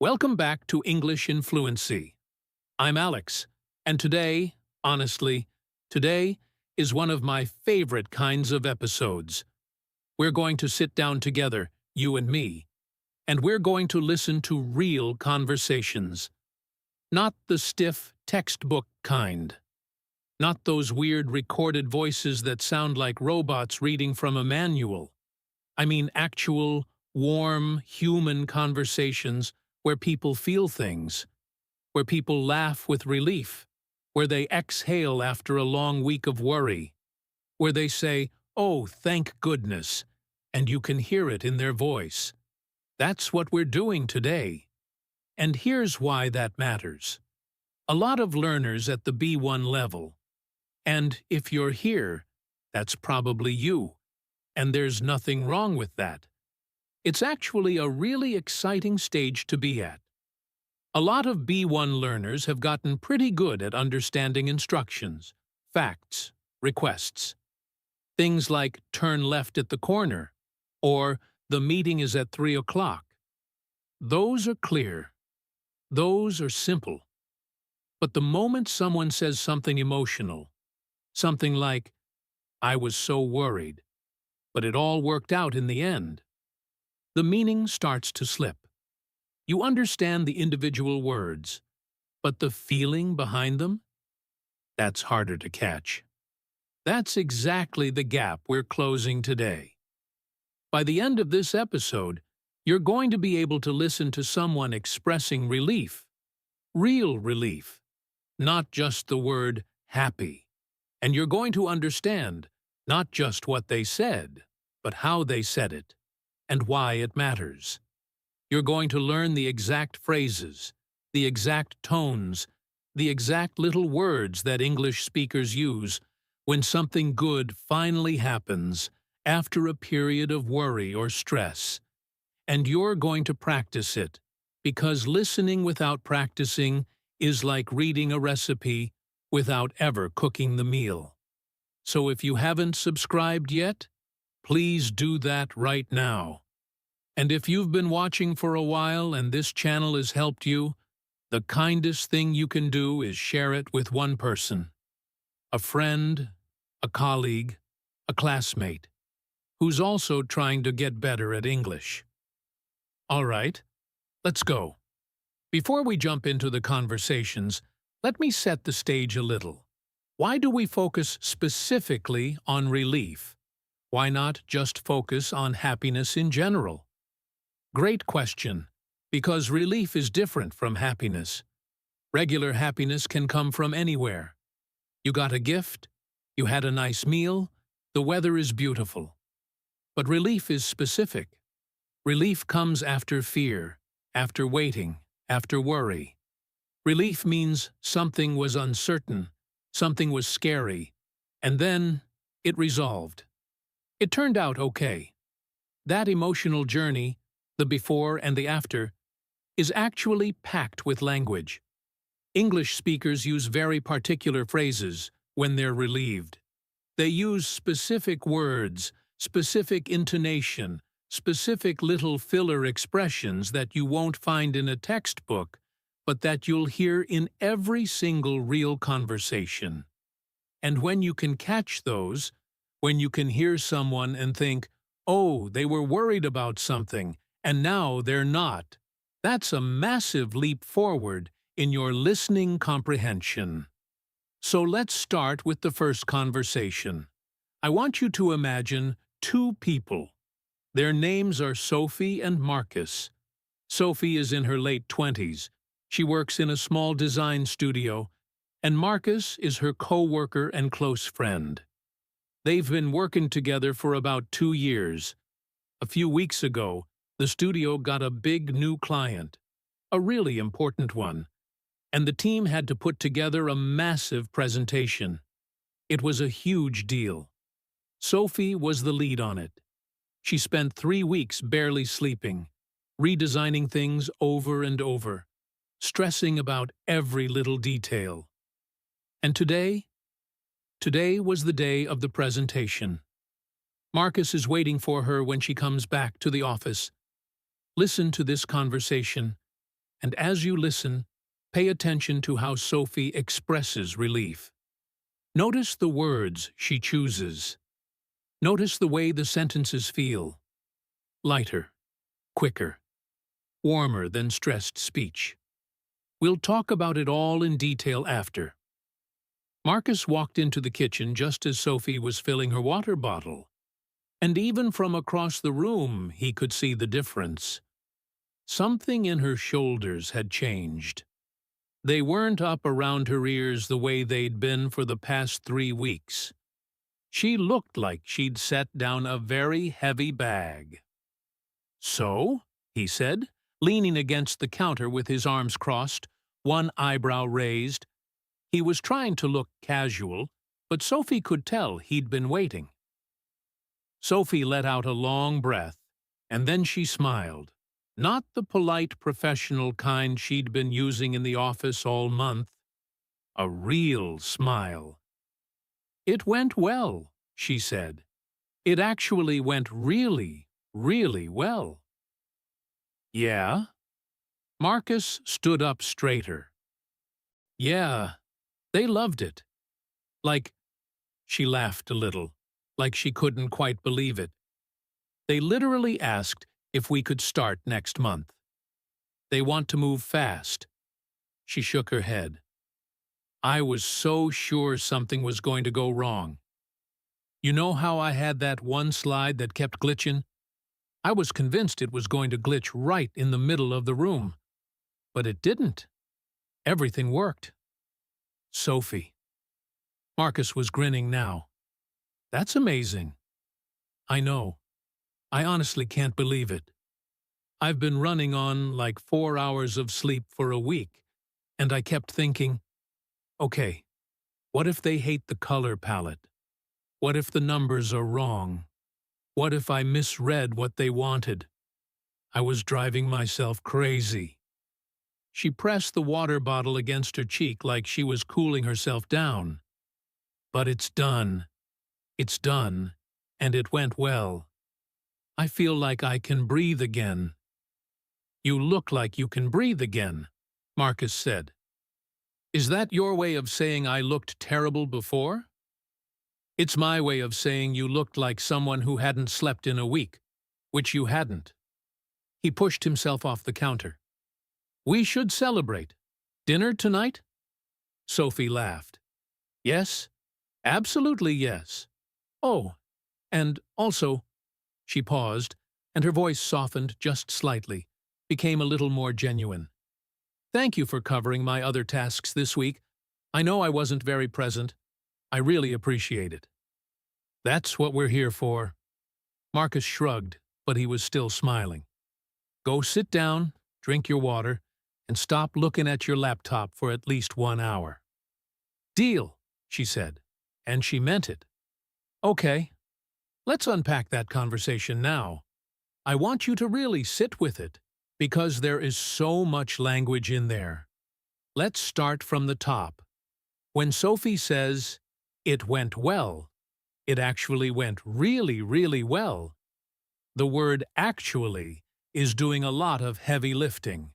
Welcome back to English in Fluency. I'm Alex, and today, honestly, today is one of my favorite kinds of episodes. We're going to sit down together, you and me, and we're going to listen to real conversations. Not the stiff, textbook kind. Not those weird recorded voices that sound like robots reading from a manual. I mean actual, warm, human conversations where people feel things, where people laugh with relief, where they exhale after a long week of worry, where they say, "Oh, thank goodness," and you can hear it in their voice. That's what we're doing today. And here's why that matters. A lot of learners at the B1 level, and if you're here, that's probably you, and there's nothing wrong with that. It's actually a really exciting stage to be at. A lot of B1 learners have gotten pretty good at understanding instructions, facts, requests. Things like turn left at the corner, or the meeting is at 3 o'clock. Those are clear. Those are simple. But the moment someone says something emotional, something like, "I was so worried, but it all worked out in the end," the meaning starts to slip. You understand the individual words, but the feeling behind them? That's harder to catch. That's exactly the gap we're closing today. By the end of this episode, you're going to be able to listen to someone expressing relief, real relief, not just the word happy. And you're going to understand not just what they said, but how they said it, and why it matters. You're going to learn the exact phrases, the exact tones, the exact little words that English speakers use when something good finally happens after a period of worry or stress. And you're going to practice it, because listening without practicing is like reading a recipe without ever cooking the meal. So if you haven't subscribed yet, please do that right now. And if you've been watching for a while and this channel has helped you, the kindest thing you can do is share it with one person. A friend, a colleague, a classmate, who's also trying to get better at English. All right, let's go. Before we jump into the conversations, let me set the stage a little. Why do we focus specifically on relief? Why not just focus on happiness in general? Great question, because relief is different from happiness. Regular happiness can come from anywhere. You got a gift, you had a nice meal, the weather is beautiful. But relief is specific. Relief comes after fear, after waiting, after worry. Relief means something was uncertain, something was scary, and then it resolved. It turned out okay. That emotional journey, the before and the after, is actually packed with language. English speakers use very particular phrases when they're relieved. They use specific words, specific intonation, specific little filler expressions that you won't find in a textbook, but that you'll hear in every single real conversation. And when you can catch those, when you can hear someone and think, "Oh, they were worried about something, and now they're not," that's a massive leap forward in your listening comprehension. So let's start with the first conversation. I want you to imagine two people. Their names are Sophie and Marcus. Sophie is in her late 20s. She works in a small design studio, and Marcus is her co-worker and close friend. They've been working together for about 2 years. A few weeks ago, the studio got a big new client, a really important one, and the team had to put together a massive presentation. It was a huge deal. Sophie was the lead on it. She spent 3 weeks barely sleeping, redesigning things over and over, stressing about every little detail. And today was the day of the presentation. Marcus is waiting for her when she comes back to the office. Listen to this conversation, And as you listen, pay attention to how Sophie expresses relief. Notice the words she chooses. Notice the way the sentences feel. Lighter, quicker, warmer than stressed speech. We'll talk about it all in detail after. Marcus walked into the kitchen just as Sophie was filling her water bottle. And even from across the room, he could see the difference. Something in her shoulders had changed. They weren't up around her ears the way they'd been for the past 3 weeks. She looked like she'd set down a very heavy bag. "So?" he said, leaning against the counter with his arms crossed, one eyebrow raised. He was trying to look casual, but Sophie could tell he'd been waiting. Sophie let out a long breath, and then she smiled. Not the polite professional kind she'd been using in the office all month. A real smile. "It went well," she said. "It actually went really, really well." "Yeah?" Marcus stood up straighter. "Yeah, they loved it. Like," she laughed a little, like she couldn't quite believe it. "They literally asked if we could start next month. They want to move fast." She shook her head. "I was so sure something was going to go wrong. You know how I had that one slide that kept glitching? I was convinced it was going to glitch right in the middle of the room. But it didn't. Everything worked." "Sophie." Marcus was grinning now. "That's amazing." "I know. I honestly can't believe it. I've been running on like 4 hours of sleep for a week, and I kept thinking, okay, what if they hate the color palette? What if the numbers are wrong? What if I misread what they wanted? I was driving myself crazy." She pressed the water bottle against her cheek like she was cooling herself down. "But it's done. It's done, and it went well. I feel like I can breathe again." "You look like you can breathe again," Marcus said. "Is that your way of saying I looked terrible before?" "It's my way of saying you looked like someone who hadn't slept in a week, which you hadn't." He pushed himself off the counter. "We should celebrate. Dinner tonight?" Sophie laughed. "Yes, absolutely yes. Oh, and also—" She paused, and her voice softened just slightly, became a little more genuine. "Thank you for covering my other tasks this week. I know I wasn't very present. I really appreciate it." "That's what we're here for." Marcus shrugged, but he was still smiling. "Go sit down, drink your water, and stop looking at your laptop for at least 1 hour." "Deal," she said, and she meant it. "Okay, let's unpack that conversation now. I want you to really sit with it, because there is so much language in there. Let's start from the top. When Sophie says, 'It went well,' it actually went really, really well. The word 'actually' is doing a lot of heavy lifting.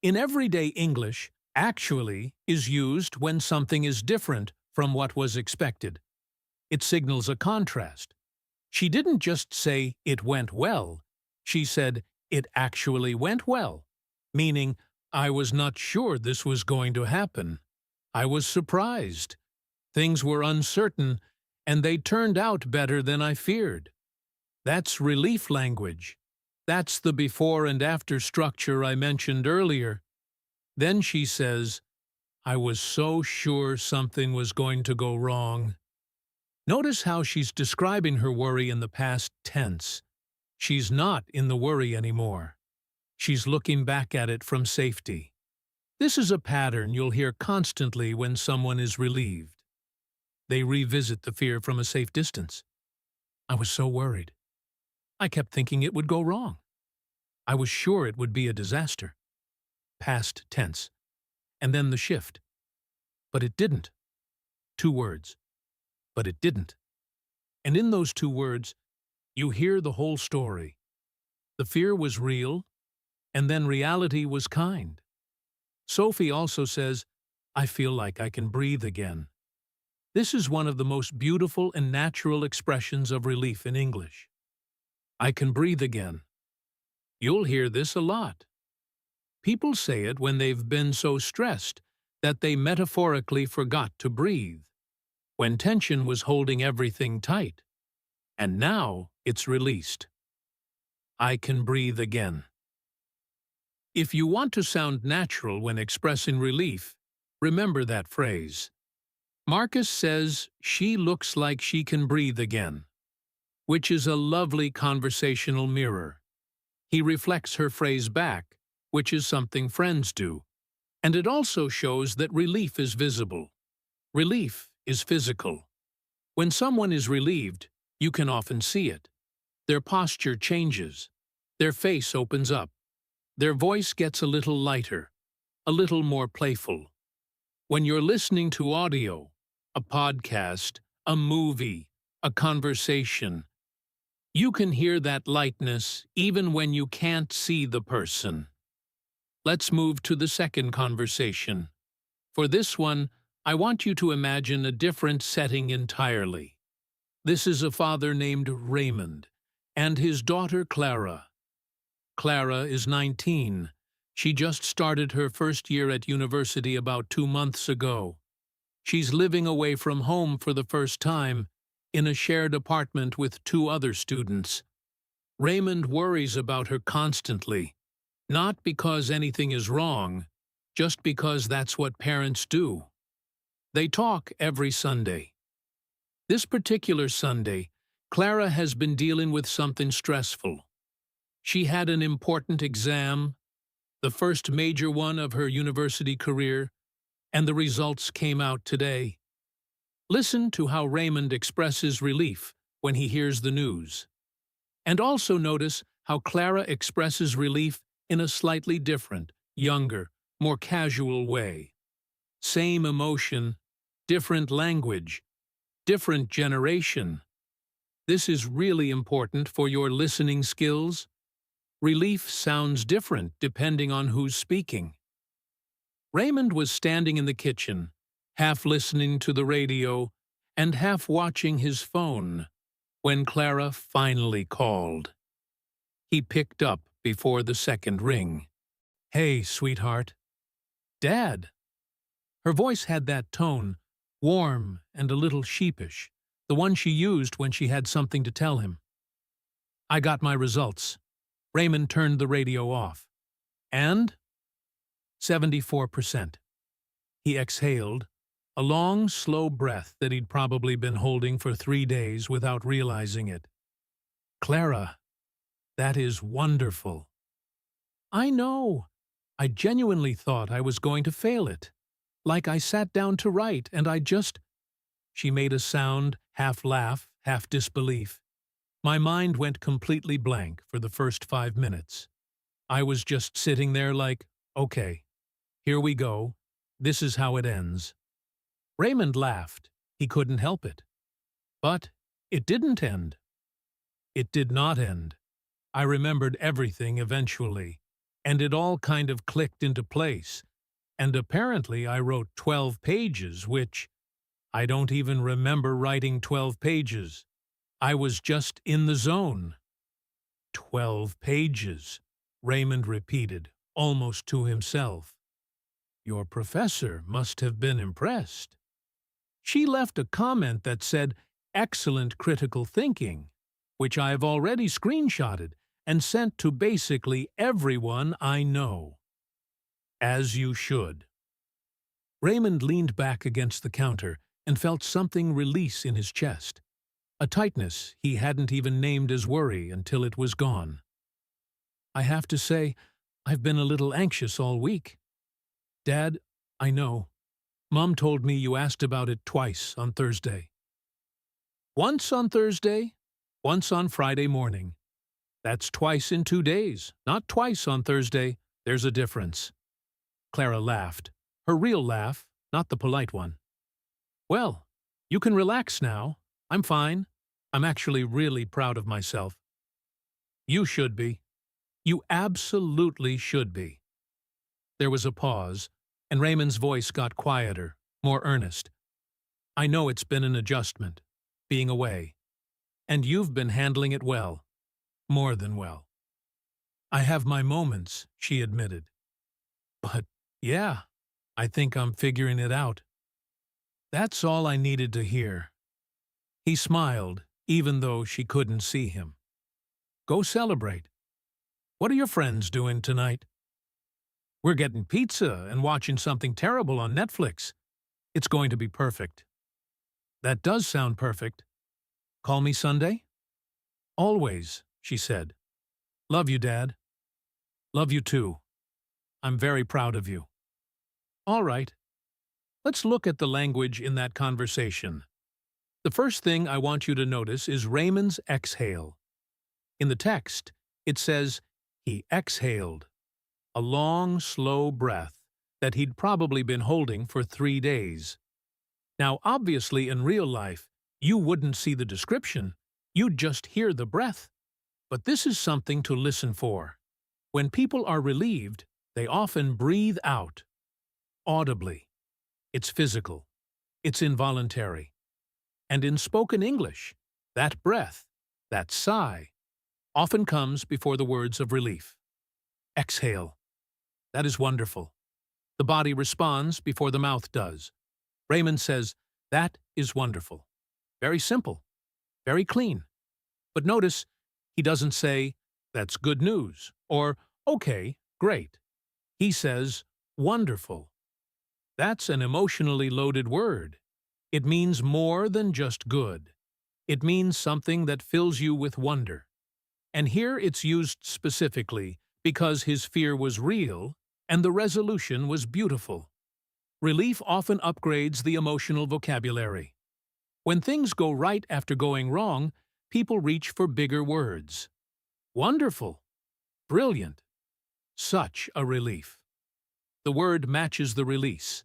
In everyday English, 'actually' is used when something is different from what was expected. It signals a contrast. She didn't just say, 'It went well.' She said, 'It actually went well,' meaning, I was not sure this was going to happen. I was surprised. Things were uncertain, and they turned out better than I feared." That's relief language. That's the before and after structure I mentioned earlier. Then she says, "I was so sure something was going to go wrong." Notice how she's describing her worry in the past tense. She's not in the worry anymore. She's looking back at it from safety. This is a pattern you'll hear constantly when someone is relieved. They revisit the fear from a safe distance. "I was so worried. I kept thinking it would go wrong. I was sure it would be a disaster." Past tense. And then the shift. "But it didn't." 2 words. But it didn't. And in those 2 words, you hear the whole story. The fear was real, and then reality was kind. Sophie also says, "I feel like I can breathe again." This is one of the most beautiful and natural expressions of relief in English. I can breathe again. You'll hear this a lot. People say it when they've been so stressed that they metaphorically forgot to breathe, when tension was holding everything tight. And now it's released. I can breathe again. If you want to sound natural when expressing relief, remember that phrase. Marcus says she looks like she can breathe again, which is a lovely conversational mirror. He reflects her phrase back, which is something friends do. And it also shows that relief is visible. Relief is physical. When someone is relieved, you can often see it. Their posture changes. Their face opens up. Their voice gets a little lighter, a little more playful. When you're listening to audio, a podcast, a movie, a conversation, you can hear that lightness even when you can't see the person. Let's move to the second conversation. For this one, I want you to imagine a different setting entirely. This is a father named Raymond and his daughter Clara. Clara is 19. She just started her first year at university about 2 months ago. She's living away from home for the first time, in a shared apartment with 2 other students. Raymond worries about her constantly, not because anything is wrong, just because that's what parents do. They talk every Sunday. This particular Sunday, Clara has been dealing with something stressful. She had an important exam, the first major one of her university career, and the results came out today. Listen to how Raymond expresses relief when he hears the news. And also notice how Clara expresses relief in a slightly different, younger, more casual way. Same emotion, different language, different generation. This is really important for your listening skills. Relief sounds different depending on who's speaking. Raymond was standing in the kitchen, half listening to the radio and half watching his phone, when Clara finally called. He picked up before the second ring. "Hey, sweetheart." "Dad." Her voice had that tone, warm and a little sheepish, the one she used when she had something to tell him. "I got my results." Raymond turned the radio off. "And?" 74%. He exhaled, a long, slow breath that he'd probably been holding for 3 days without realizing it. "Clara, that is wonderful." "I know. I genuinely thought I was going to fail it. Like I sat down to write and I just—" She made a sound, half laugh, half disbelief. My mind went completely blank for the first 5 minutes. I was just sitting there like, okay, here we go. This is how it ends. Raymond laughed. He couldn't help it. But it didn't end. It did not end. I remembered everything eventually, and it all kind of clicked into place. And apparently I wrote 12 pages, which I don't even remember writing 12 pages. I was just in the zone. 12 pages, Raymond repeated, almost to himself. Your professor must have been impressed. She left a comment that said, "Excellent critical thinking," which I have already screenshotted and sent to basically everyone I know. As you should. Raymond leaned back against the counter and felt something release in his chest, a tightness he hadn't even named as worry until it was gone. I have to say, I've been a little anxious all week. Dad, I know. Mom told me you asked about it twice on Thursday. Once on Thursday, once on Friday morning. That's twice in 2 days, not twice on Thursday. There's a difference. Clara laughed, her real laugh, not the polite one. Well, you can relax now. I'm fine. I'm actually really proud of myself. You should be. You absolutely should be. There was a pause, and Raymond's voice got quieter, more earnest. I know it's been an adjustment, being away, and you've been handling it well, more than well. I have my moments, she admitted. But, yeah, I think I'm figuring it out. That's all I needed to hear. He smiled, even though she couldn't see him. Go celebrate. What are your friends doing tonight? We're getting pizza and watching something terrible on Netflix. It's going to be perfect. That does sound perfect. Call me Sunday? Always, she said. Love you, Dad. Love you too. I'm very proud of you. All right. Let's look at the language in that conversation. The first thing I want you to notice is Raymond's exhale. In the text, it says he exhaled, a long, slow breath that he'd probably been holding for 3 days. Now, obviously, in real life, you wouldn't see the description, you'd just hear the breath. But this is something to listen for. When people are relieved, they often breathe out, audibly. It's physical. It's involuntary. And in spoken English, that breath, that sigh, often comes before the words of relief. Exhale. That is wonderful. The body responds before the mouth does. Raymond says, that is wonderful. Very simple. Very clean. But notice, he doesn't say, that's good news, or, okay, great. He says, wonderful. That's an emotionally loaded word. It means more than just good. It means something that fills you with wonder. And here it's used specifically because his fear was real and the resolution was beautiful. Relief often upgrades the emotional vocabulary. When things go right after going wrong, people reach for bigger words. Wonderful. Brilliant. Such a relief. The word matches the release.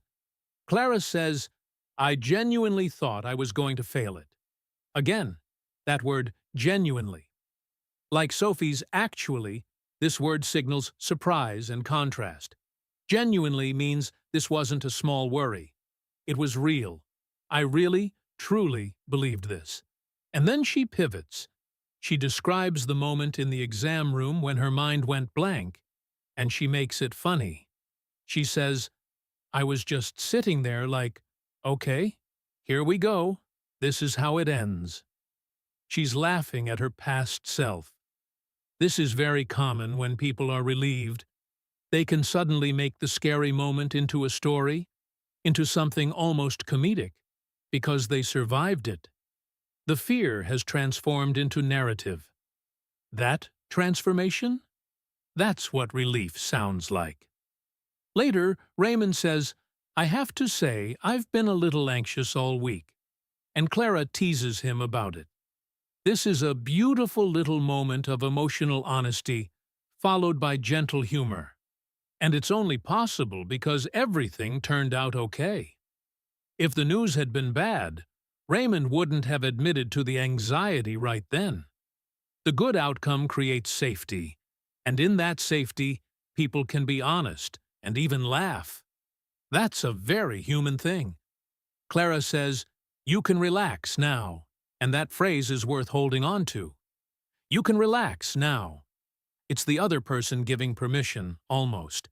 Clara says, I genuinely thought I was going to fail it. Again, that word genuinely. Like Sophie's actually, this word signals surprise and contrast. Genuinely means this wasn't a small worry. It was real. I really, truly believed this. And then she pivots. She describes the moment in the exam room when her mind went blank, and she makes it funny. She says, I was just sitting there like, okay, here we go. This is how it ends. She's laughing at her past self. This is very common when people are relieved. They can suddenly make the scary moment into a story, into something almost comedic, because they survived it. The fear has transformed into narrative. That transformation? That's what relief sounds like. Later, Raymond says, I have to say I've been a little anxious all week, and Clara teases him about it. This is a beautiful little moment of emotional honesty, followed by gentle humor. And it's only possible because everything turned out okay. If the news had been bad, Raymond wouldn't have admitted to the anxiety right then. The good outcome creates safety, and in that safety, people can be honest and even laugh. That's a very human thing. Clara says, you can relax now, and that phrase is worth holding on to. You can relax now. It's the other person giving permission, almost.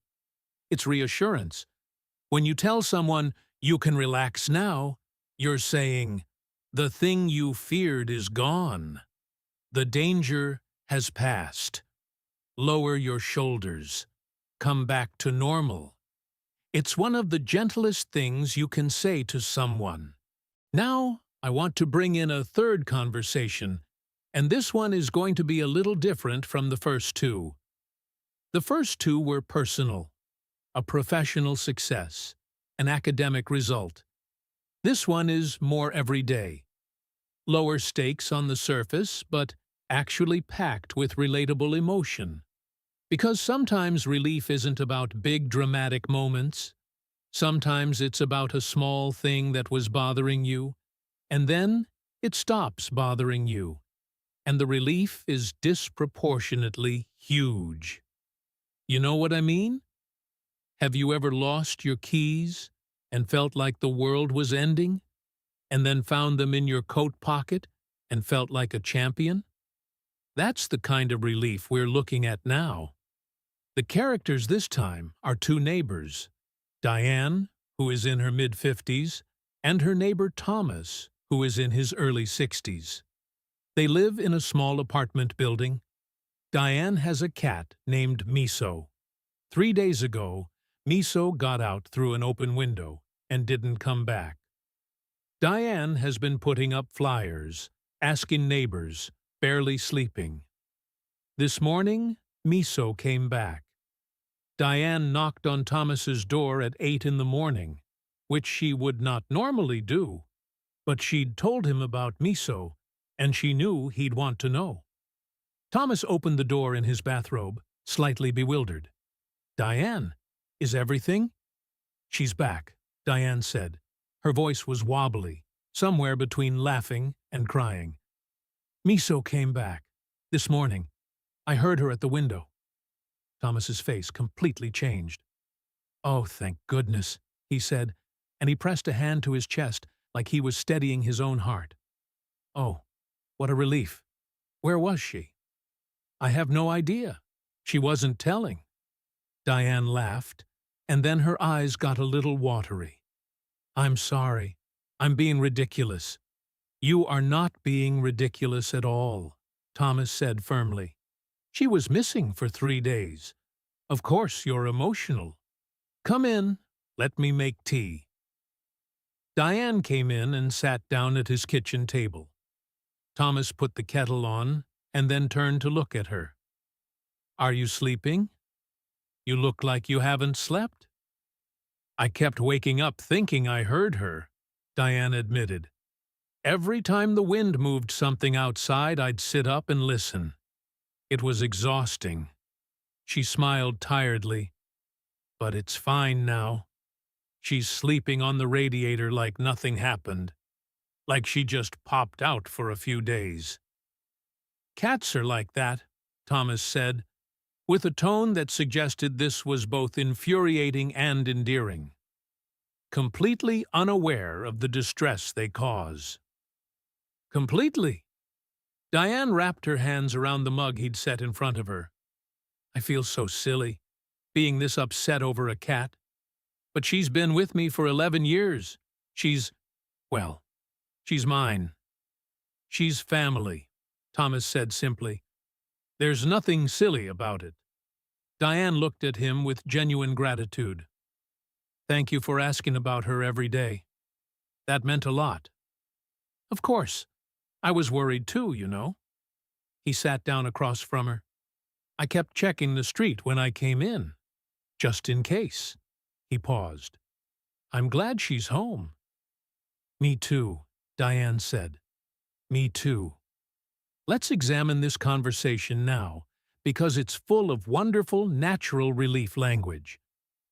It's reassurance. When you tell someone, you can relax now, you're saying, the thing you feared is gone. The danger has passed. Lower your shoulders. Come back to normal. It's one of the gentlest things you can say to someone. Now, I want to bring in a third conversation, and this one is going to be a little different from the first two. The first two were personal, a professional success, an academic result. This one is more everyday. Lower stakes on the surface, but actually packed with relatable emotion. Because sometimes relief isn't about big dramatic moments. Sometimes it's about a small thing that was bothering you, and then it stops bothering you, and the relief is disproportionately huge. You know what I mean? Have you ever lost your keys and felt like the world was ending, and then found them in your coat pocket and felt like a champion? That's the kind of relief we're looking at now. The characters this time are two neighbors, Diane, who is in her mid-50s, and her neighbor Thomas, who is in his early 60s. They live in a small apartment building. Diane has a cat named Miso. 3 days ago, Miso got out through an open window and didn't come back. Diane has been putting up flyers, asking neighbors, barely sleeping. This morning, Miso came back. Diane knocked on Thomas's door at 8 in the morning, which she would not normally do, but she'd told him about Miso, and she knew he'd want to know. Thomas opened the door in his bathrobe, slightly bewildered. "Diane, is everything?" "She's back," Diane said. Her voice was wobbly, somewhere between laughing and crying. "Miso came back. This morning. I heard her at the window." Thomas's face completely changed. "Oh, thank goodness," he said, and he pressed a hand to his chest like he was steadying his own heart. "Oh, what a relief. Where was she?" "I have no idea. She wasn't telling." Diane laughed, and then her eyes got a little watery. "I'm sorry. I'm being ridiculous." "You are not being ridiculous at all," Thomas said firmly. "She was missing for 3 days. Of course you're emotional. Come in. Let me make tea." Diane came in and sat down at his kitchen table. Thomas put the kettle on and then turned to look at her. "Are you sleeping? You look like you haven't slept." "I kept waking up thinking I heard her," Diane admitted. "Every time the wind moved something outside, I'd sit up and listen. It was exhausting." She smiled tiredly. "But it's fine now. She's sleeping on the radiator like nothing happened, like she just popped out for a few days." "Cats are like that," Thomas said, with a tone that suggested this was both infuriating and endearing. "Completely unaware of the distress they cause." "Completely." Diane wrapped her hands around the mug he'd set in front of her. "I feel so silly, being this upset over a cat. But she's been with me for 11 years. Well, she's mine. She's family," Thomas said simply. "There's nothing silly about it." Diane looked at him with genuine gratitude. "Thank you for asking about her every day. That meant a lot." "Of course. I was worried too, you know." He sat down across from her. "I kept checking the street when I came in, just in case." He paused. "I'm glad she's home." "Me too," Diane said. "Me too." Let's examine this conversation now, because it's full of wonderful natural relief language.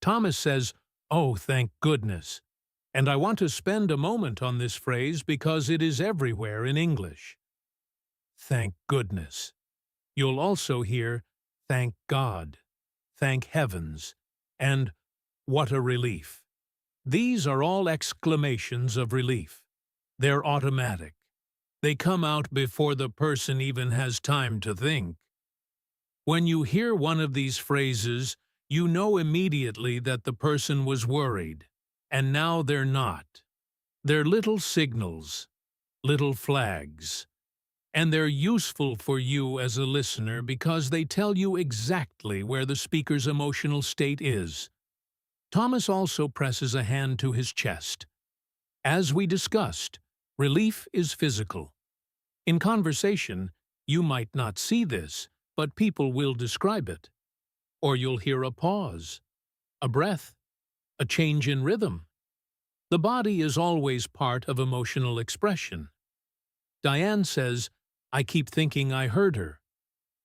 Thomas says, "Oh, thank goodness." And I want to spend a moment on this phrase because it is everywhere in English. Thank goodness. You'll also hear, thank God, thank heavens, and what a relief. These are all exclamations of relief. They're automatic. They come out before the person even has time to think. When you hear one of these phrases, you know immediately that the person was worried, and now they're not. They're little signals, little flags, and they're useful for you as a listener because they tell you exactly where the speaker's emotional state is. Thomas also presses a hand to his chest. As we discussed, relief is physical. In conversation, you might not see this, but people will describe it. Or you'll hear a pause, a breath, a change in rhythm. The body is always part of emotional expression. Diane says, "I keep thinking I heard her."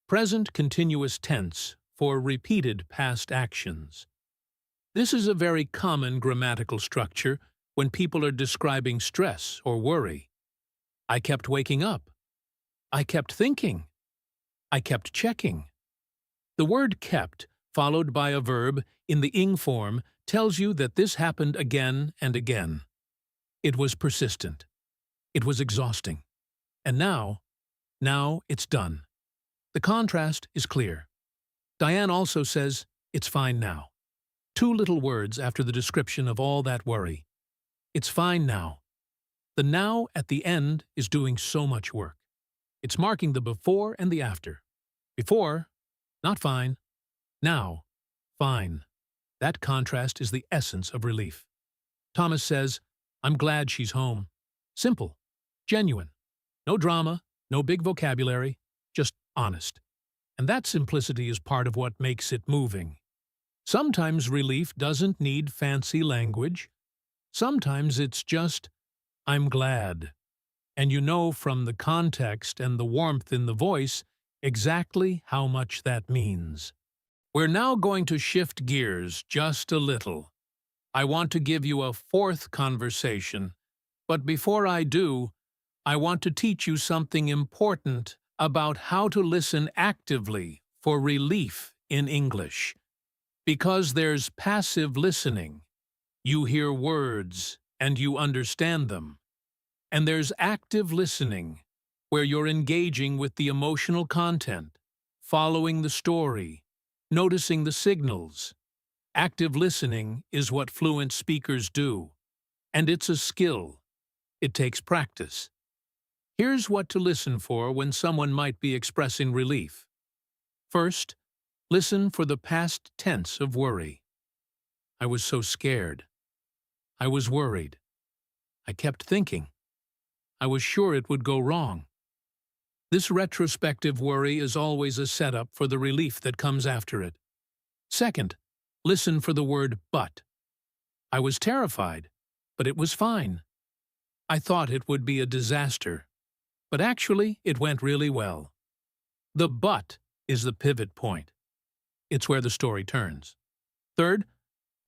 Present continuous tense for repeated past actions. This is a very common grammatical structure when people are describing stress or worry. I kept waking up. I kept thinking. I kept checking. The word kept followed by a verb in the ing form tells you that this happened again and again. It was persistent. It was exhausting. And now it's done. The contrast is clear. Diane also says, "It's fine now." Two little words after the description of all that worry. It's fine now. The now at the end is doing so much work. It's marking the before and the after. Before, not fine. Now, fine. That contrast is the essence of relief. Thomas says, "I'm glad she's home." Simple. Genuine. No drama, no big vocabulary, just honest. And that simplicity is part of what makes it moving. Sometimes relief doesn't need fancy language. Sometimes it's just, "I'm glad." And you know from the context and the warmth in the voice exactly how much that means. We're now going to shift gears just a little. I want to give you a fourth conversation, but before I do, I want to teach you something important about how to listen actively for relief in English. Because there's passive listening. You hear words and you understand them. And there's active listening, where you're engaging with the emotional content, following the story, noticing the signals. Active listening is what fluent speakers do, and it's a skill. It takes practice. Here's what to listen for when someone might be expressing relief. First, listen for the past tense of worry. I was so scared. I was worried. I kept thinking. I was sure it would go wrong. This retrospective worry is always a setup for the relief that comes after it. Second, listen for the word but. I was terrified, but it was fine. I thought it would be a disaster, but actually it went really well. The but is the pivot point. It's where the story turns. Third,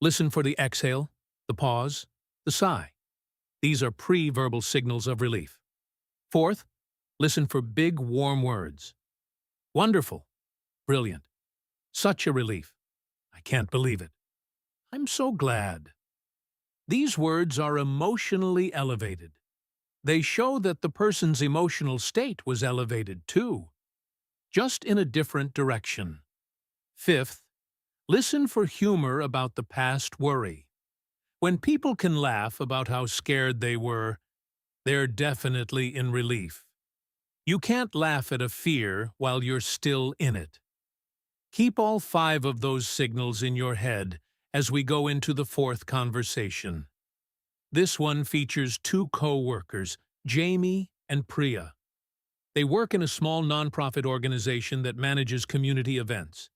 listen for the exhale, the pause, the sigh. These are pre-verbal signals of relief. Fourth, listen for big, warm words. Wonderful. Brilliant. Such a relief. I can't believe it. I'm so glad. These words are emotionally elevated. They show that the person's emotional state was elevated too, just in a different direction. Fifth, listen for humor about the past worry. When people can laugh about how scared they were, they're definitely in relief. You can't laugh at a fear while you're still in it. Keep all 5 of those signals in your head as we go into the fourth conversation. This one features 2 co-workers, Jamie and Priya. They work in a small nonprofit organization that manages community events.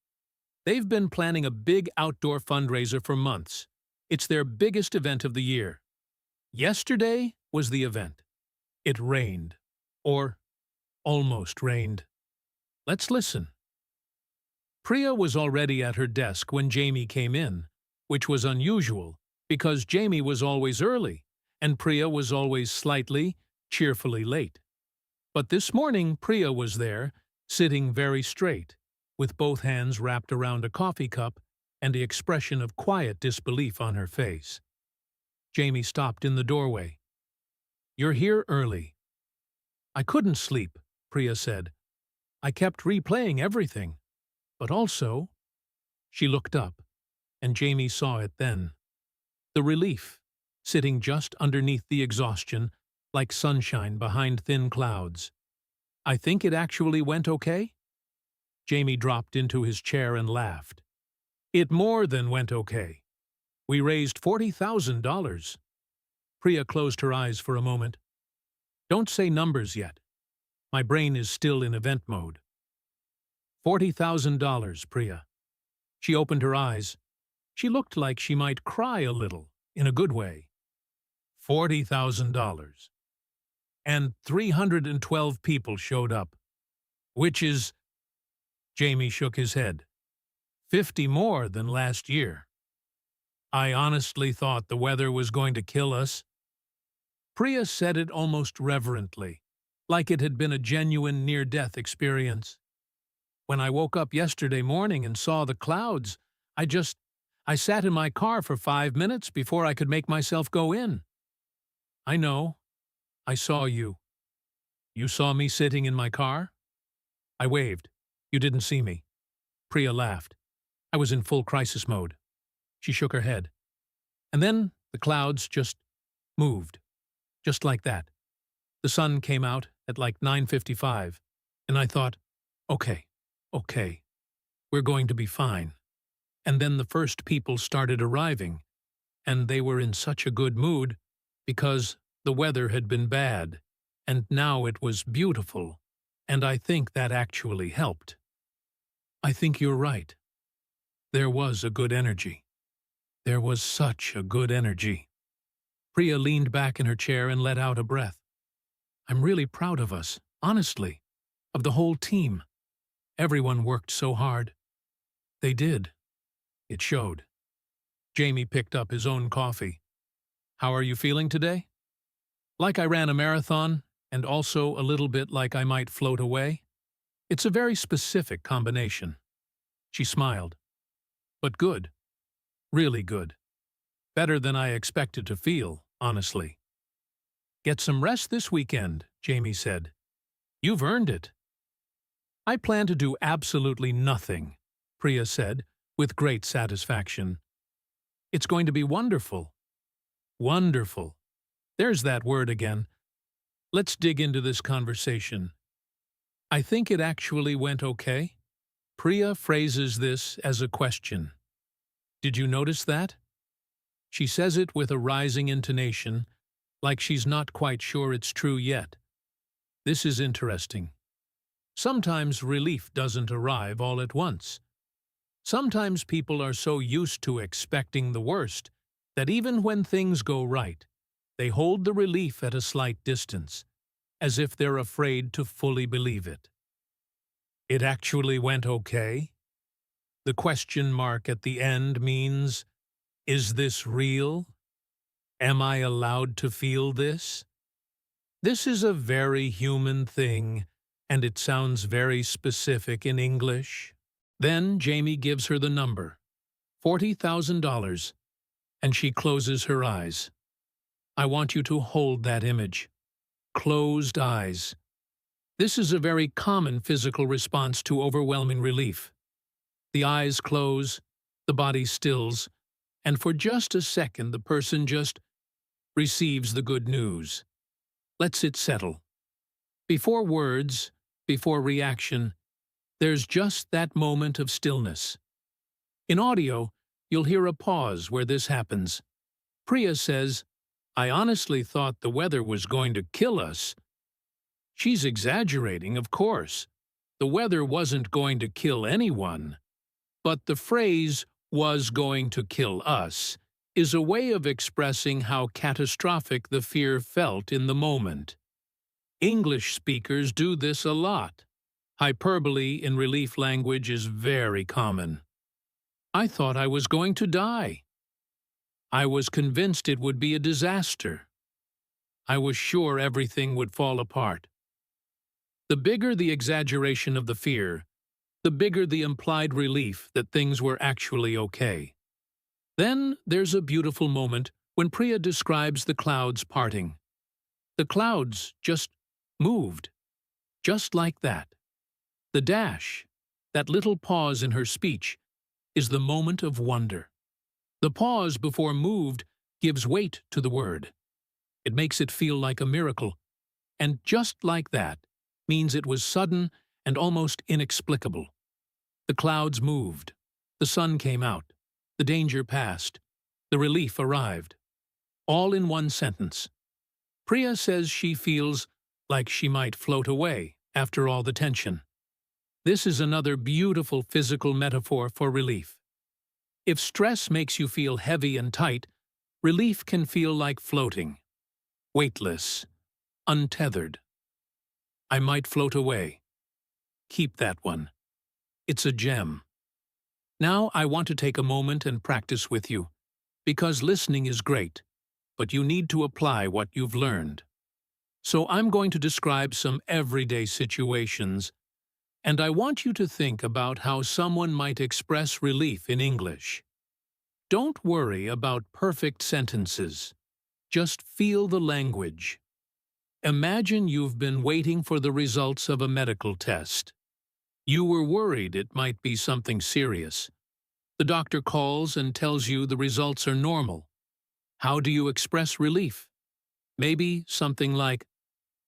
They've been planning a big outdoor fundraiser for months. It's their biggest event of the year. Yesterday was the event. It rained. Or almost rained. Let's listen. Priya was already at her desk when Jamie came in, which was unusual because Jamie was always early and Priya was always slightly, cheerfully late. But this morning Priya was there, sitting very straight, with both hands wrapped around a coffee cup and the expression of quiet disbelief on her face. Jamie stopped in the doorway. "You're here early." "I couldn't sleep," Priya said. "I kept replaying everything. But also—" She looked up, and Jamie saw it then. The relief, sitting just underneath the exhaustion, like sunshine behind thin clouds. "I think it actually went okay?" Jamie dropped into his chair and laughed. "It more than went okay. We raised $40,000. Priya closed her eyes for a moment. "Don't say numbers yet. My brain is still in event mode." $40,000, Priya. She opened her eyes. She looked like she might cry a little, in a good way. $40,000. And 312 people showed up. Which is— Jamie shook his head. 50 more than last year. I honestly thought the weather was going to kill us. Priya said it almost reverently, like it had been a genuine near-death experience. When I woke up yesterday morning and saw the clouds, I just, I sat in my car for 5 minutes before I could make myself go in. I know. I saw you. You saw me sitting in my car? I waved. You didn't see me. Priya laughed. I was in full crisis mode. She shook her head. And then the clouds just moved. Just like that. The sun came out at like 9:55, and I thought, okay, we're going to be fine. And then the first people started arriving, and they were in such a good mood because the weather had been bad, and now it was beautiful, and I think that actually helped. I think you're right. There was a good energy. There was such a good energy. Priya leaned back in her chair and let out a breath. I'm really proud of us, honestly, of the whole team. Everyone worked so hard. They did. It showed. Jamie picked up his own coffee. How are you feeling today? Like I ran a marathon, and also a little bit like I might float away? It's a very specific combination. She smiled. But good. Really good. Better than I expected to feel, honestly. Get some rest this weekend, Jamie said. You've earned it. I plan to do absolutely nothing, Priya said, with great satisfaction. It's going to be wonderful. Wonderful. There's that word again. Let's dig into this conversation. I think it actually went okay. Priya phrases this as a question. Did you notice that? She says it with a rising intonation, like she's not quite sure it's true yet. This is interesting. Sometimes relief doesn't arrive all at once. Sometimes people are so used to expecting the worst that even when things go right, they hold the relief at a slight distance, as if they're afraid to fully believe it. It actually went okay? The question mark at the end means, is this real? Am I allowed to feel this? This is a very human thing, and it sounds very specific in English. Then Jamie gives her the number, $40,000, and she closes her eyes. I want you to hold that image. Closed eyes. This is a very common physical response to overwhelming relief. The eyes close, the body stills, and for just a second the person just receives the good news. Lets it settle. Before words, before reaction, there's just that moment of stillness. In audio, you'll hear a pause where this happens. Priya says, I honestly thought the weather was going to kill us. She's exaggerating, of course. The weather wasn't going to kill anyone. But the phrase, was going to kill us, is a way of expressing how catastrophic the fear felt in the moment. English speakers do this a lot. Hyperbole in relief language is very common. I thought I was going to die. I was convinced it would be a disaster. I was sure everything would fall apart. The bigger the exaggeration of the fear, the bigger the implied relief that things were actually okay. Then there's a beautiful moment when Priya describes the clouds parting. The clouds just moved, just like that. The dash, that little pause in her speech, is the moment of wonder. The pause before moved gives weight to the word. It makes it feel like a miracle, and just like that means it was sudden and almost inexplicable. The clouds moved, the sun came out, the danger passed, the relief arrived. All in one sentence. Priya says she feels like she might float away after all the tension. This is another beautiful physical metaphor for relief. If stress makes you feel heavy and tight, relief can feel like floating. Weightless, untethered. I might float away. Keep that one. It's a gem. Now I want to take a moment and practice with you, because listening is great, but you need to apply what you've learned. So I'm going to describe some everyday situations, And I want you to think about how someone might express relief in English. Don't worry about perfect sentences. Just feel the language. Imagine you've been waiting for the results of a medical test. You were worried it might be something serious. The doctor calls and tells you the results are normal. How do you express relief? Maybe something like,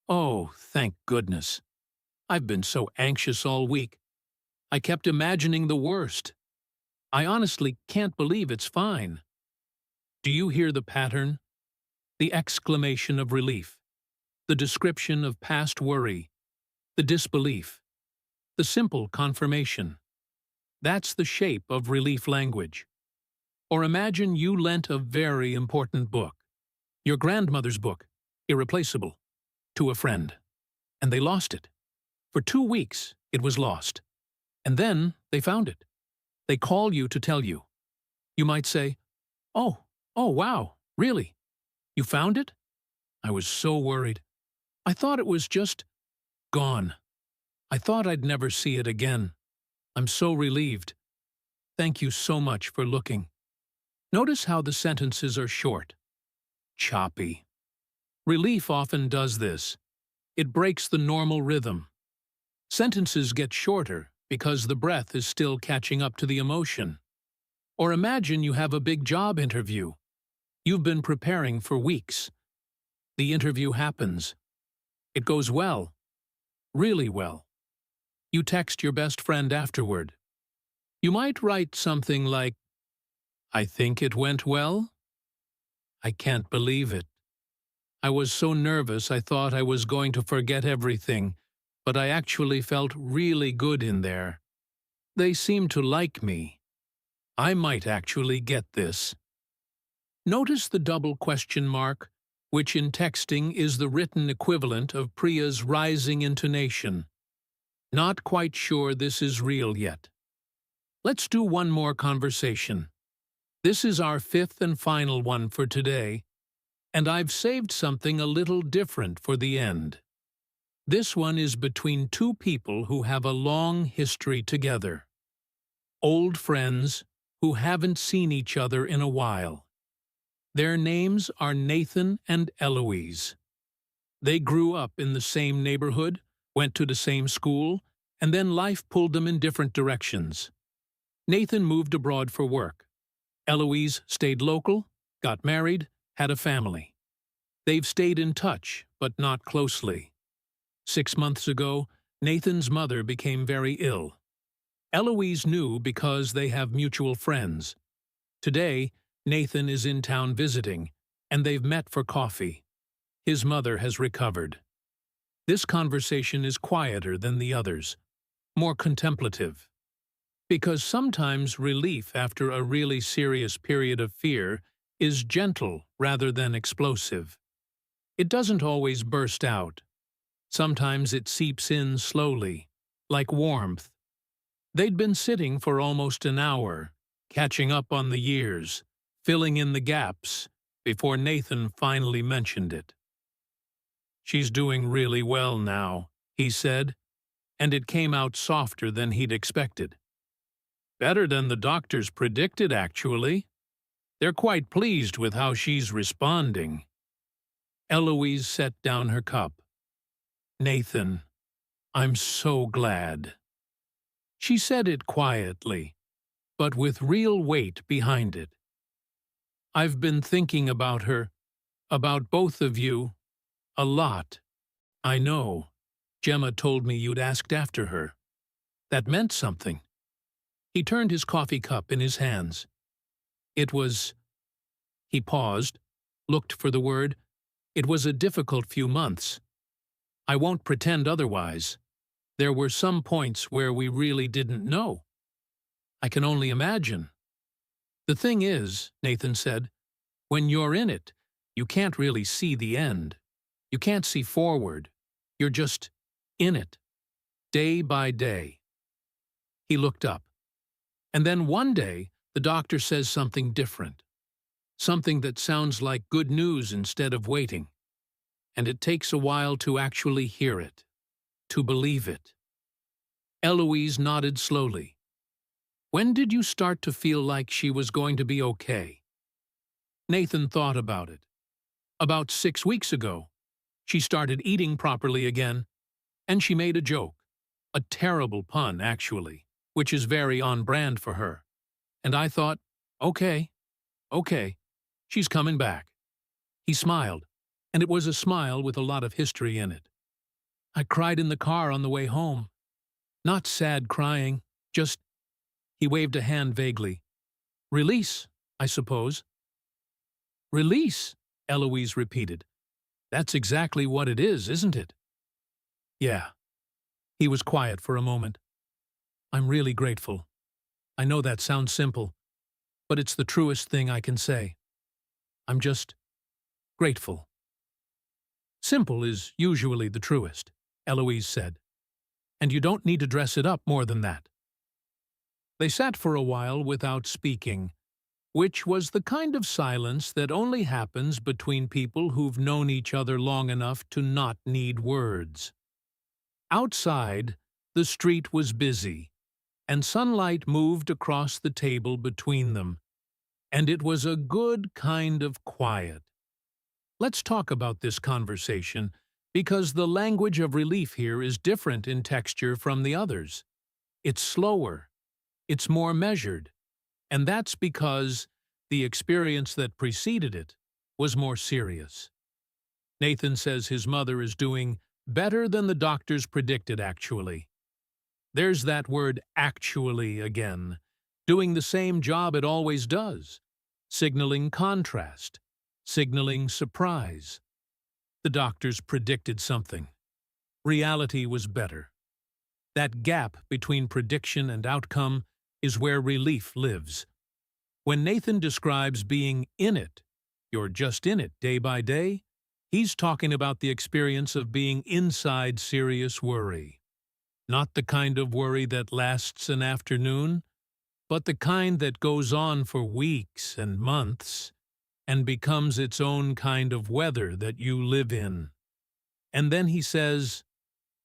"Oh, thank goodness. I've been so anxious all week. I kept imagining the worst. I honestly can't believe it's fine." Do you hear the pattern? The exclamation of relief, the description of past worry, the disbelief, the simple confirmation. That's the shape of relief language. Or imagine you lent a very important book, your grandmother's book, irreplaceable, to a friend, and they lost it. For 2 weeks, it was lost. And then they found it. They call you to tell you. You might say, "Oh, wow, really? You found it? I was so worried. I thought it was just gone. I thought I'd never see it again. I'm so relieved. Thank you so much for looking." Notice how the sentences are short, choppy. Relief often does this. It breaks the normal rhythm. Sentences get shorter because the breath is still catching up to the emotion. Or imagine you have a big job interview. You've been preparing for weeks. The interview happens. It goes well, really well. You text your best friend afterward. You might write something like, "I think it went well. I can't believe it. I was so nervous I thought I was going to forget everything, but I actually felt really good in there. They seem to like me. I might actually get this." Notice the double question mark, which in texting is the written equivalent of Priya's rising intonation. Not quite sure this is real yet. Let's do one more conversation. This is our fifth and final one for today, and I've saved something a little different for the end. This one is between two people who have a long history together. Old friends who haven't seen each other in a while. Their names are Nathan and Eloise. They grew up in the same neighborhood, went to the same school, and then life pulled them in different directions. Nathan moved abroad for work. Eloise stayed local, got married, had a family. They've stayed in touch, but not closely. 6 months ago, Nathan's mother became very ill. Eloise knew because they have mutual friends. Today, Nathan is in town visiting, and they've met for coffee. His mother has recovered. This conversation is quieter than the others, more contemplative. Because sometimes relief after a really serious period of fear is gentle rather than explosive. It doesn't always burst out. Sometimes it seeps in slowly, like warmth. They'd been sitting for almost an hour, catching up on the years, filling in the gaps, before Nathan finally mentioned it. "She's doing really well now," he said, and it came out softer than he'd expected. "Better than the doctors predicted, actually. They're quite pleased with how she's responding." Eloise set down her cup. "Nathan, I'm so glad." She said it quietly, but with real weight behind it. "I've been thinking about her, about both of you, a lot. I know. Gemma told me you'd asked after her. That meant something." He turned his coffee cup in his hands. It was... He paused, looked for the word. It was a difficult few months. I won't pretend otherwise. There were some points where we really didn't know. I can only imagine. "The thing is," Nathan said, "when you're in it, you can't really see the end. You can't see forward. You're just in it, day by day." He looked up. And then one day, the doctor says something different. Something that sounds like good news instead of waiting. And it takes a while to actually hear it, to believe it. Eloise nodded slowly. When did you start to feel like she was going to be okay? Nathan thought about it. About 6 weeks ago. She started eating properly again, and she made a joke. A terrible pun, actually, which is very on brand for her. And I thought, okay, she's coming back. He smiled, and it was a smile with a lot of history in it. I cried in the car on the way home. Not sad crying, just, he waved a hand vaguely. Release, I suppose. Release, Eloise repeated. That's exactly what it is, isn't it? Yeah. He was quiet for a moment. I'm really grateful. I know that sounds simple, but it's the truest thing I can say. I'm just grateful. Simple is usually the truest, Eloise said, and you don't need to dress it up more than that. They sat for a while without speaking, which was the kind of silence that only happens between people who've known each other long enough to not need words. Outside, the street was busy, and sunlight moved across the table between them, and it was a good kind of quiet. Let's talk about this conversation, because the language of relief here is different in texture from the others. It's slower, it's more measured, and that's because the experience that preceded it was more serious. Nathan says his mother is doing better than the doctors predicted, actually. There's that word actually again, doing the same job it always does, signaling contrast, signaling surprise. The doctors predicted something. Reality was better. That gap between prediction and outcome is where relief lives. When Nathan describes being in it, you're just in it day by day, he's talking about the experience of being inside serious worry. Not the kind of worry that lasts an afternoon, but the kind that goes on for weeks and months and becomes its own kind of weather that you live in. And then he says,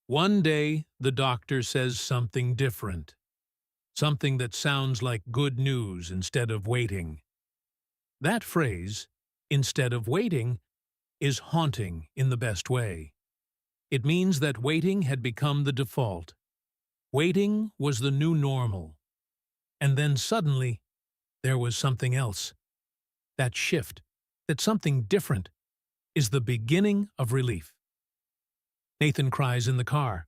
one day the doctor says something different, something that sounds like good news instead of waiting. That phrase, instead of waiting, is haunting in the best way. It means that waiting had become the default. Waiting was the new normal. And then suddenly, there was something else. That shift, that something different, is the beginning of relief. Nathan cries in the car.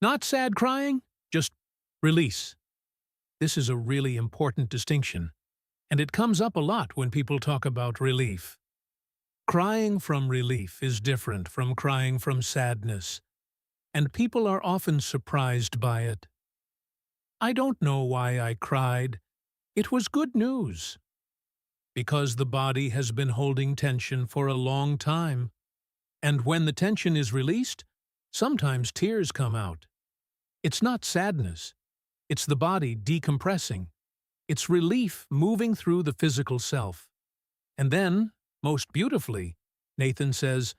Not sad crying, just release. This is a really important distinction, and it comes up a lot when people talk about relief. Crying from relief is different from crying from sadness, and people are often surprised by it. I don't know why I cried. It was good news. Because the body has been holding tension for a long time, and when the tension is released, sometimes tears come out. It's not sadness. It's the body decompressing. It's relief moving through the physical self. And then, most beautifully, Nathan says,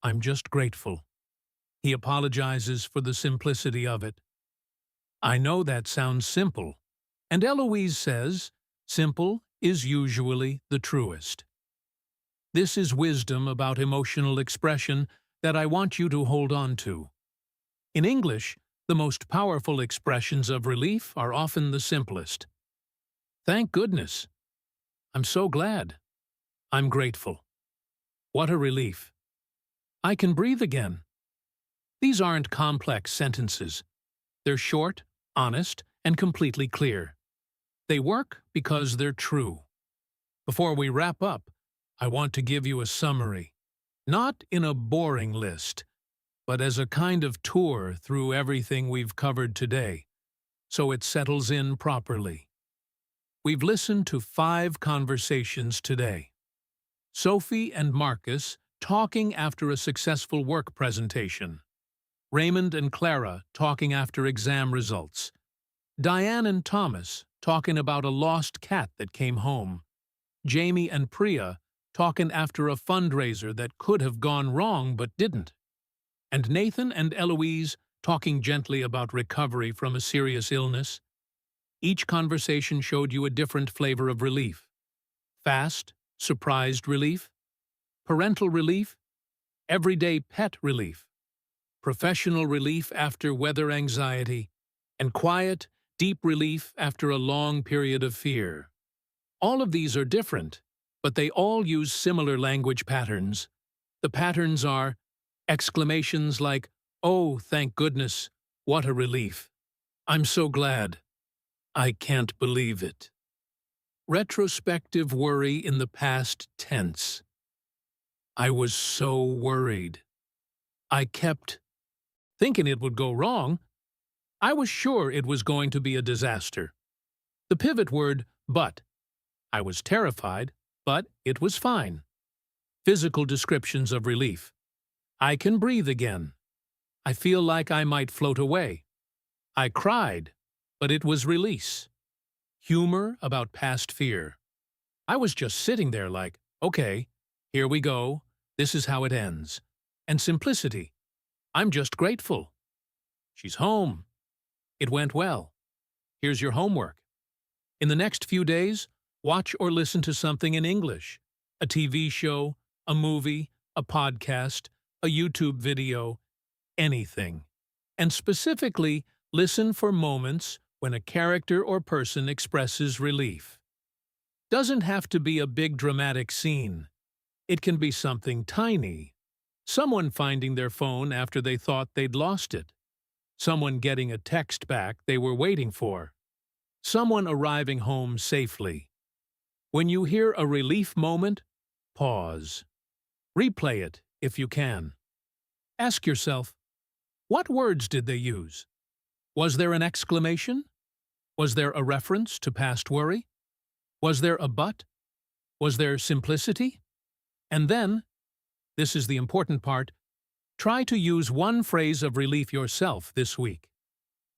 I'm just grateful. He apologizes for the simplicity of it. I know that sounds simple, and Eloise says, simple is usually the truest. This is wisdom about emotional expression that I want you to hold on to. In English, the most powerful expressions of relief are often the simplest. Thank goodness. I'm so glad. I'm grateful. What a relief. I can breathe again. These aren't complex sentences. They're short, honest, and completely clear. They work because they're true. Before we wrap up, I want to give you a summary, not in a boring list, but as a kind of tour through everything we've covered today, so it settles in properly. We've listened to 5 conversations today. Sophie and Marcus talking after a successful work presentation. Raymond and Clara talking after exam results. Diane and Thomas talking about a lost cat that came home. Jamie and Priya talking after a fundraiser that could have gone wrong but didn't. And Nathan and Eloise talking gently about recovery from a serious illness. Each conversation showed you a different flavor of relief. Fast, surprised relief, parental relief, everyday pet relief, professional relief after weather anxiety, and quiet, deep relief after a long period of fear. All of these are different, but they all use similar language patterns. The patterns are exclamations like, "Oh, thank goodness, what a relief. I'm so glad. I can't believe it." Retrospective worry in the past tense. I was so worried. I kept thinking it would go wrong. I was sure it was going to be a disaster. The pivot word, but. I was terrified, but it was fine. Physical descriptions of relief. I can breathe again. I feel like I might float away. I cried, but it was release. Humor about past fear. I was just sitting there like, okay, here we go. This is how it ends. And simplicity. I'm just grateful. She's home. It went well. Here's your homework. In the next few days, watch or listen to something in English. A TV show, a movie, a podcast, a YouTube video, anything. And specifically, listen for moments when a character or person expresses relief. Doesn't have to be a big dramatic scene. It can be something tiny. Someone finding their phone after they thought they'd lost it. Someone getting a text back they were waiting for. Someone arriving home safely. When you hear a relief moment, pause. Replay it if you can. Ask yourself, what words did they use? Was there an exclamation? Was there a reference to past worry? Was there a but? Was there simplicity? And then, this is the important part, try to use one phrase of relief yourself this week.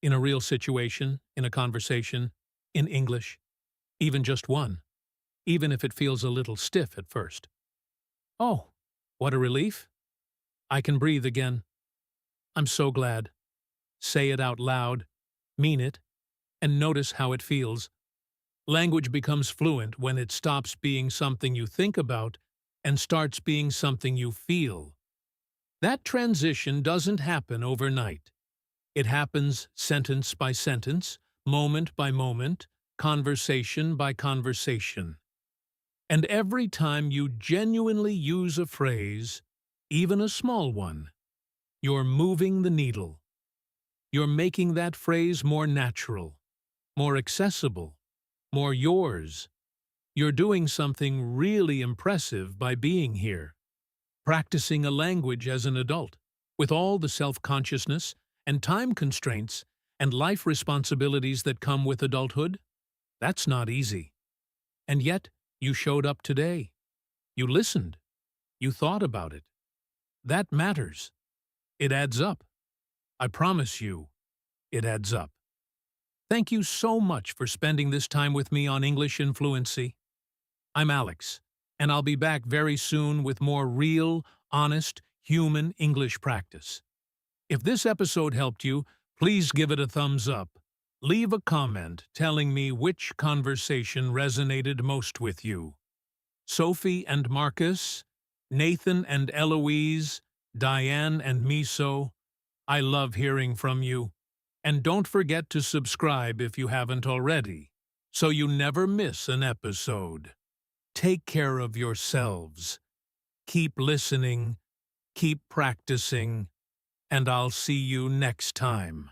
In a real situation, in a conversation, in English, even just one, even if it feels a little stiff at first. Oh, what a relief. I can breathe again. I'm so glad. Say it out loud, mean it, and notice how it feels. Language becomes fluent when it stops being something you think about and starts being something you feel. That transition doesn't happen overnight. It happens sentence by sentence, moment by moment, conversation by conversation. And every time you genuinely use a phrase, even a small one, you're moving the needle. You're making that phrase more natural, more accessible, more yours. You're doing something really impressive by being here, practicing a language as an adult, with all the self-consciousness and time constraints and life responsibilities that come with adulthood. That's not easy. And yet, you showed up today. You listened. You thought about it. That matters. It adds up. I promise you, it adds up. Thank you so much for spending this time with me on English in Fluency. I'm Alex, and I'll be back very soon with more real, honest, human English practice. If this episode helped you, please give it a thumbs up. Leave a comment telling me which conversation resonated most with you. Sophie and Marcus, Nathan and Eloise, Diane and Miso, I love hearing from you. And don't forget to subscribe if you haven't already, so you never miss an episode. Take care of yourselves. Keep listening, keep practicing, and I'll see you next time.